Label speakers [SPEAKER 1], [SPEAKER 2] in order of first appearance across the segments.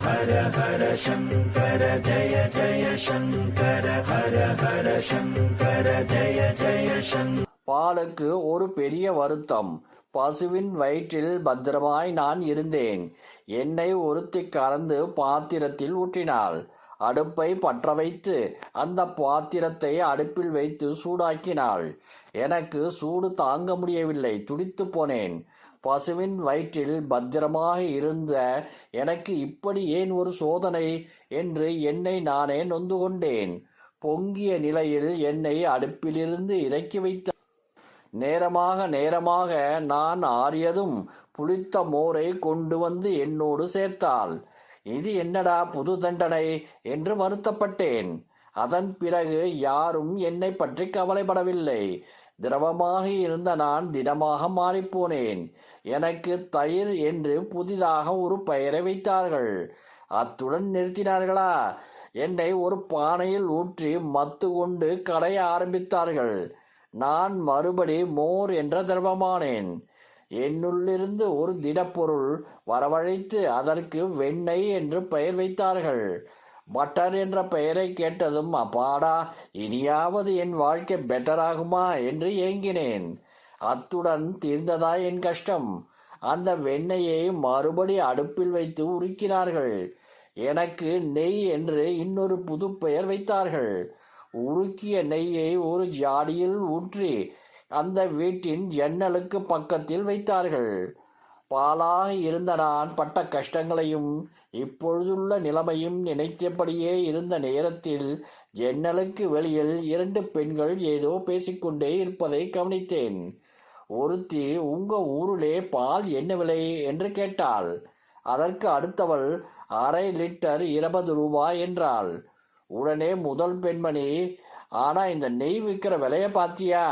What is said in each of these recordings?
[SPEAKER 1] ஹர ஹர சங்கர ஜய ஜய சங்கர ஹர ஹர சங்கர ஜய ஜய சங்கர.
[SPEAKER 2] பாலுக்கு ஒரு பெரிய வருத்தம். பசுவின் வயிற்றில் பத்திரமாய் நான் இருந்தேன். எண்ணெய் ஒருத்தி கறந்து பாத்திரத்தில் ஊற்றினாள். அடுப்பை பற்ற வைத்து அந்த பாத்திரத்தை அடுப்பில் வைத்து சூடாக்கினாள். எனக்கு சூடு தாங்க முடியவில்லை, துடித்து போனேன். பசுவின் வயிற்றில் பத்திரமாக இருந்த எனக்கு இப்படி ஏன் ஒரு சோதனை என்று என்னை நானே நொந்து கொண்டேன். பொங்கிய நிலையில் என்னை அடுப்பிலிருந்து இறக்கி வைத்த நேரமாக நான் ஆறியதும் புளித்த மோரை கொண்டு வந்து என்னோடு சேர்த்தாள். இது என்னடா புது தண்டனை என்று வருத்தப்பட்டேன். அதன் பிறகு யாரும் என்னை பற்றி கவலைப்படவில்லை. திரவமாக இருந்த நான் திடமாக மாறிப்போனேன். எனக்கு தயிர் என்று புதிதாக ஒரு பெயரை வைத்தார்கள். அத்துடன் நிறுத்தினார்களா? என்னை ஒரு பானையில் ஊற்றி மத்து கொண்டு கடைய ஆரம்பித்தார்கள். நான் மறுபடி மோர் என்ற திரவமானேன். என்னுள்ளிருந்து ஒரு திடப்பொருள் வரவழைத்து அதற்கு வெண்ணெய் என்று பெயர் வைத்தார்கள். பட்டர் என்ற பெயரை கேட்டதும் அப்பாடா, இனியாவது என் வாழ்க்கை பெட்டர் ஆகுமா என்று ஏங்கினேன். அத்துடன் தீர்ந்ததா என் கஷ்டம். அந்த வெண்ணெயை மறுபடி அடுப்பில் வைத்து உருக்கினார்கள். எனக்கு நெய் என்று இன்னொரு புது பெயர் வைத்தார்கள். உருக்கிய நெய்யை ஒரு ஜாடியில் ஊற்றி அந்த வீட்டின் ஜன்னலுக்கு பக்கத்தில் வைத்தார்கள். பாலாக இருந்த நான் பட்ட கஷ்டங்களையும் இப்பொழுதுள்ள நிலைமையும் நினைத்தபடியே இருந்த நேரத்தில் ஜன்னலுக்கு வெளியில் 2 பெண்கள் ஏதோ பேசிக்கொண்டே இருப்பதை கவனித்தேன். ஒருத்தி, உங்க ஊரிலே பால் என்ன விலை என்று கேட்டாள். அதற்கு அடுத்தவள், அரை லிட்டர் 20 ரூபாய் என்றாள். உடனே முதல் பெண்மணி, ஆனா இந்த நெய் விற்கிற விலைய பாத்தியா?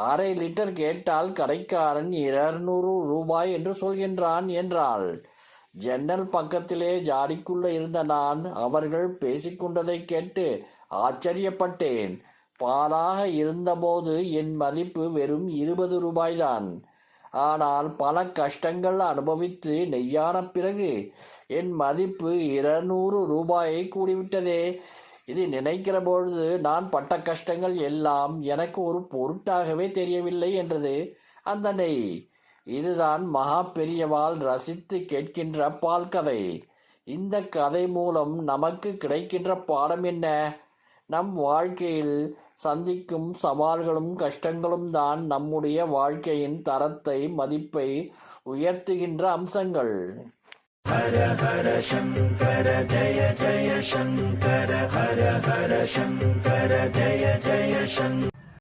[SPEAKER 2] அரை லிட்டர் கேட்டால் கடைக்காரன் 200 ரூபாய் என்று சொல்கின்றான் என்றாள். ஜன்னல் பக்கத்திலே ஜாடிக்குள்ள இருந்த நான் அவர்கள் பேசிக்கொண்டதை கேட்டு ஆச்சரியப்பட்டேன். பாலாக இருந்தபோது என் மதிப்பு வெறும் 20 ரூபாய்தான். ஆனால் பல கஷ்டங்கள் அனுபவித்து நெய்யான பிறகு என் மதிப்பு 200 ரூபாயை கூடிவிட்டதே. இது நினைக்கிற பொழுது நான் பட்ட கஷ்டங்கள் எல்லாம் எனக்கு ஒரு பொருட்டாகவே தெரியவில்லை என்றது அந்த நெய். இதுதான் மகா பெரியவாள் ரசித்து கேட்கின்ற பால் கதை. இந்த கதை மூலம் நமக்கு கிடைக்கின்ற பாடம் என்ன? நம் வாழ்க்கையில் சந்திக்கும் சவால்களும் கஷ்டங்களும் தான் நம்முடைய வாழ்க்கையின் தரத்தை, மதிப்பை உயர்த்துகின்ற அம்சங்கள்.
[SPEAKER 1] ஹர ஹர சங்கர ஜய ஜய சங்கர ஹர ஹர சங்கர ஜய ஜய சங்கர.